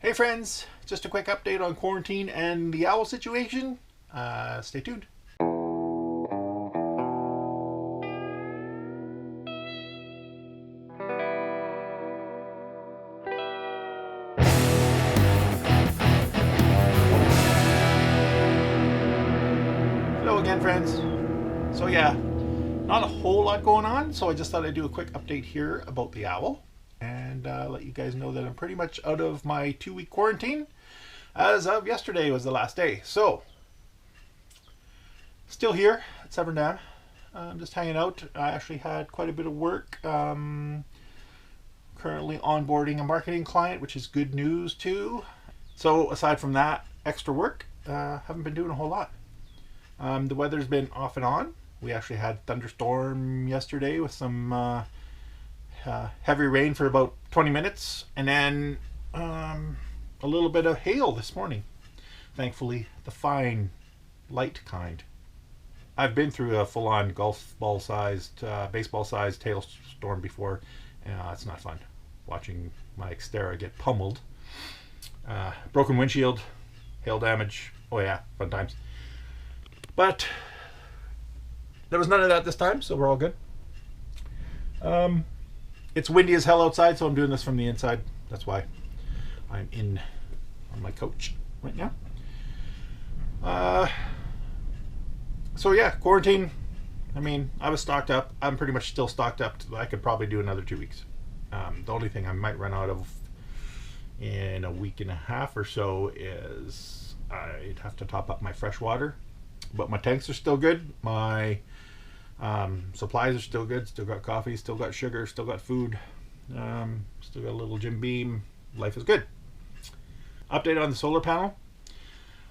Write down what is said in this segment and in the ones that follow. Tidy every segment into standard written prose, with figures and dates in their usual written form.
Hey friends, just a quick update on quarantine and the owl situation. Stay tuned. Hello again, friends. So yeah, not a whole lot going on, so I just thought I'd do a quick update here about the owl and let you guys know that I'm pretty much out of my 2-week quarantine. As of yesterday was the last day. So, still here at Severn. I'm just hanging out. I actually had quite a bit of work. Currently onboarding a marketing client, which is good news too. So, aside from that, extra work, haven't been doing a whole lot. The weather's been off and on. We actually had thunderstorm yesterday with some heavy rain for about 20 minutes, and then a little bit of hail this morning. Thankfully, the fine, light kind. I've been through a full-on golf ball-sized, baseball-sized hailstorm before. It's not fun watching my Xterra get pummeled. Broken windshield, hail damage. Oh yeah, fun times. But there was none of that this time, so we're all good. It's windy as hell outside, so I'm doing this from the inside. That's why I'm in on my couch right now. So yeah, quarantine. I mean, I was stocked up. I'm pretty much still stocked up. I could probably do another 2 weeks. The only thing I might run out of in a week and a half or so is I'd have to top up my fresh water. But my tanks are still good. My supplies are still good. Still got coffee, still got sugar, still got food, still got a little Jim Beam. Life is good. Update on the solar panel.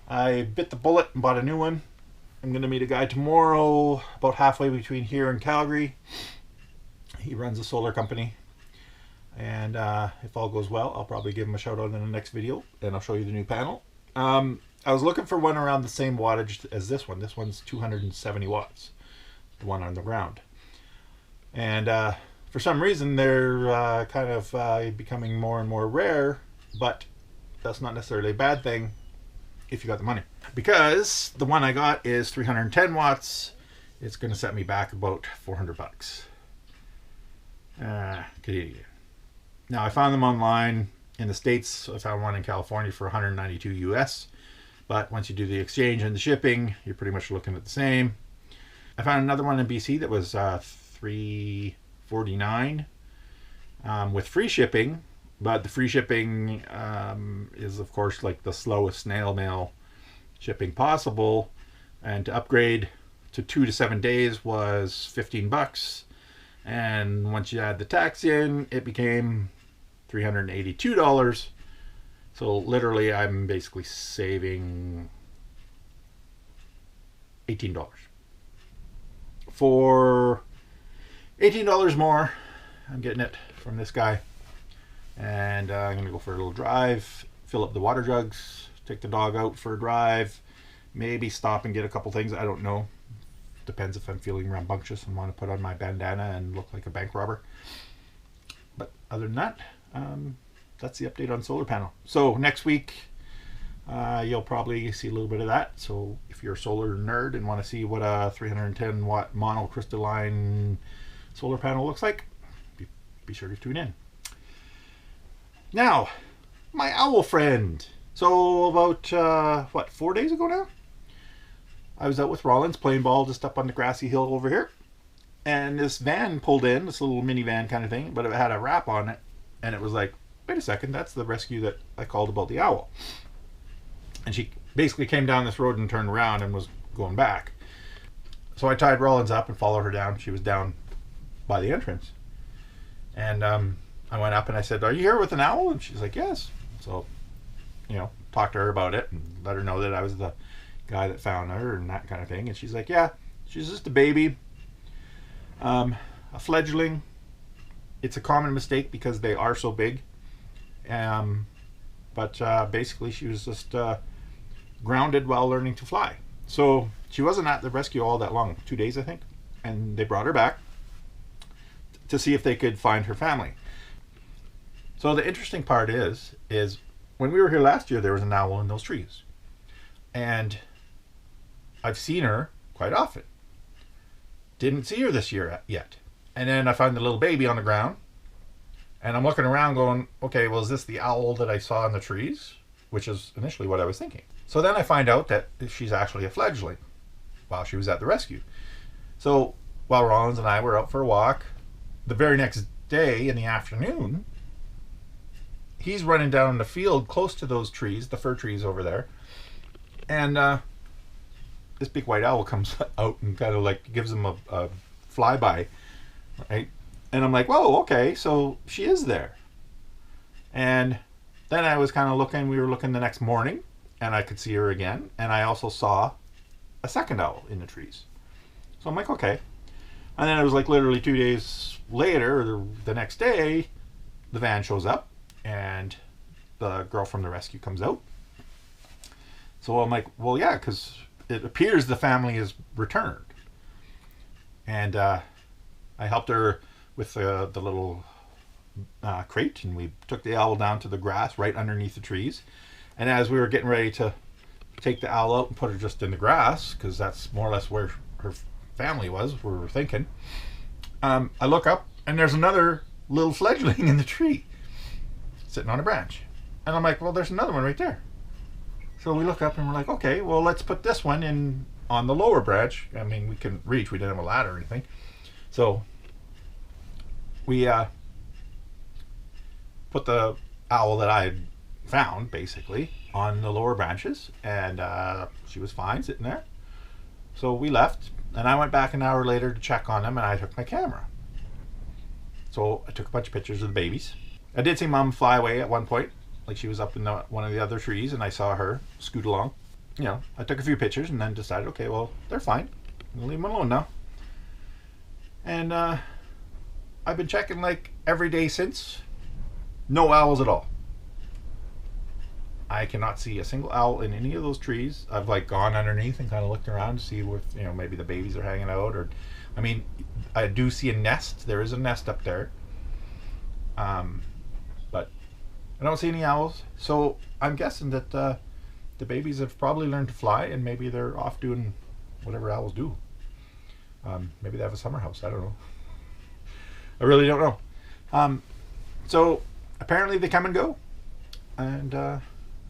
I bit the bullet and bought a new one. I'm going to meet a guy tomorrow about halfway between here and Calgary. He runs a solar company. And if all goes well, I'll probably give him a shout out in the next video and I'll show you the new panel. I was looking for one around the same wattage as this one. This one's 270 watts, the one on the ground. And for some reason, they're kind of becoming more and more rare, but that's not necessarily a bad thing if you got the money. Because the one I got is 310 watts. It's going to set me back about 400 bucks. Canadian. Now, I found them online in the States. I found one in California for 192 US. But once you do the exchange and the shipping, you're pretty much looking at the same. I found another one in BC that was $349 with free shipping. But the free shipping is, of course, like the slowest snail mail shipping possible. And to upgrade to 2 to 7 days was 15 bucks. And once you add the tax in, it became $382. So literally, I'm basically saving $18. For $18 more, I'm getting it from this guy. And I'm going to go for a little drive, fill up the water jugs, take the dog out for a drive, maybe stop and get a couple things. I don't know. Depends if I'm feeling rambunctious and want to put on my bandana and look like a bank robber. But other than that, that's the update on solar panel. So next week, you'll probably see a little bit of that. So if you're a solar nerd and want to see what a 310 watt monocrystalline solar panel looks like, be sure to tune in. Now, my owl friend. So about 4 days ago now, I was out with Rollins playing ball just up on the grassy hill over here. And this van pulled in, this little minivan kind of thing, but it had a wrap on it. And it was like, wait a second, that's the rescue that I called about the owl. And she basically came down this road and turned around and was going back. So I tied Rollins up and followed her down. She was down by the entrance. And I went up and I said, "Are you here with an owl?" And she's like, "Yes." So, talked to her about it and let her know that I was the guy that found her and that kind of thing. And she's like, "Yeah, she's just a baby, a fledgling. It's a common mistake because they are so big." But basically she was just grounded while learning to fly. So she wasn't at the rescue all that long, 2 days I think. And they brought her back to see if they could find her family. So the interesting part is when we were here last year, there was an owl in those trees. And I've seen her quite often. Didn't see her this year yet. And then I find the little baby on the ground. And I'm looking around going, okay, well, is this the owl that I saw in the trees? Which is initially what I was thinking. So then I find out that she's actually a fledgling while she was at the rescue. So while Rollins and I were out for a walk, the very next day in the afternoon, he's running down the field close to those trees, the fir trees over there. And this big white owl comes out and kind of like gives him a flyby, right? And I'm like, whoa, okay, so she is there. And then I was kind of looking, we were looking the next morning, and I could see her again. And I also saw a second owl in the trees. So I'm like, okay. And then it was like literally 2 days later, or the next day, the van shows up, and the girl from the rescue comes out. So I'm like, well, yeah, because it appears the family is returned. And I helped her with the little crate, and we took the owl down to the grass right underneath the trees. And as we were getting ready to take the owl out and put her just in the grass, because that's more or less where her family was, we were thinking, I look up, and there's another little fledgling in the tree sitting on a branch. And I'm like, well, there's another one right there. So we look up and we're like, okay, well, let's put this one in on the lower branch. I mean, we can reach. We didn't have a ladder or anything. So we put the owl that I had found, basically, on the lower branches. And she was fine sitting there. So we left. And I went back an hour later to check on them, and I took my camera. So I took a bunch of pictures of the babies. I did see Mom fly away at one point. Like she was up in one of the other trees, and I saw her scoot along. You know, I took a few pictures and then decided, okay, well, they're fine. I'll leave them alone now. And I've been checking like every day since. No owls at all. I cannot see a single owl in any of those trees. I've like gone underneath and kind of looked around to see if, you know, maybe the babies are hanging out, or, I mean, I do see a nest. There is a nest up there. But I don't see any owls. So I'm guessing that the babies have probably learned to fly, and maybe they're off doing whatever owls do. Maybe they have a summer house. I don't know. I really don't know. So apparently they come and go. And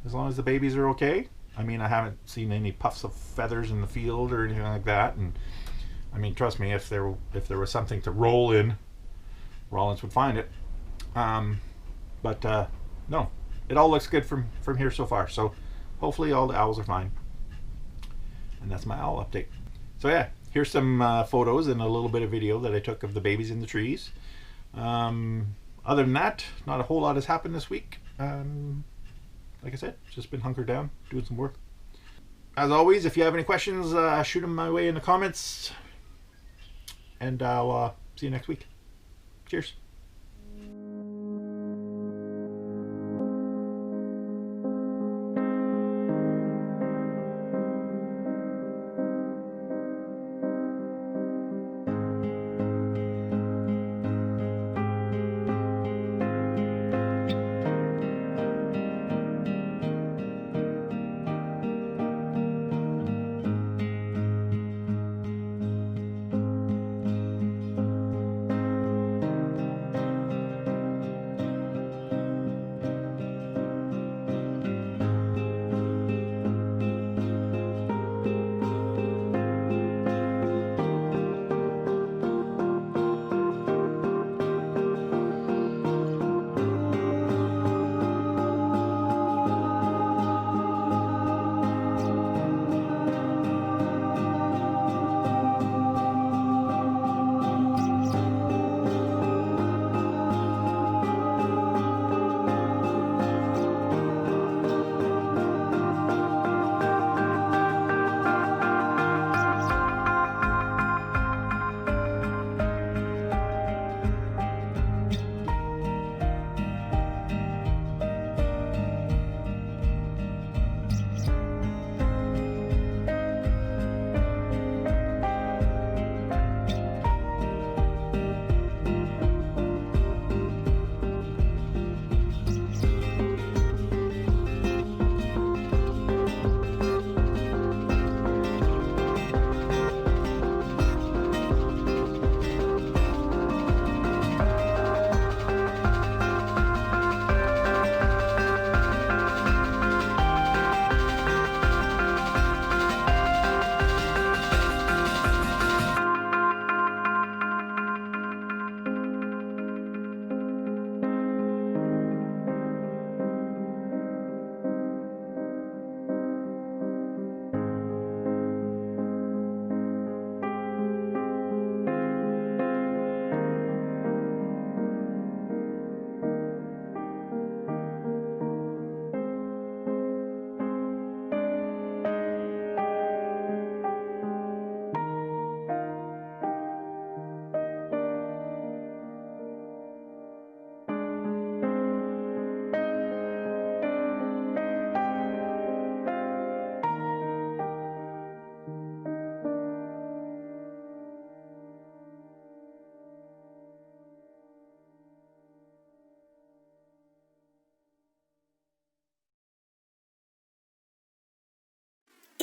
as long as the babies are okay. I mean, I haven't seen any puffs of feathers in the field or anything like that. And I mean, trust me, if there was something to roll in, Rollins would find it. But no, it all looks good from here so far. So hopefully all the owls are fine. And that's my owl update. So yeah, here's some photos and a little bit of video that I took of the babies in the trees. Other than that, not a whole lot has happened this week. Like I said, just been hunkered down, doing some work. As always, if you have any questions, shoot them my way in the comments. And I'll see you next week. Cheers.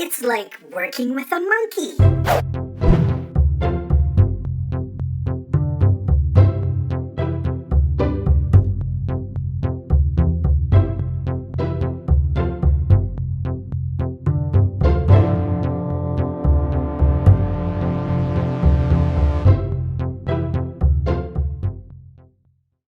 It's like working with a monkey.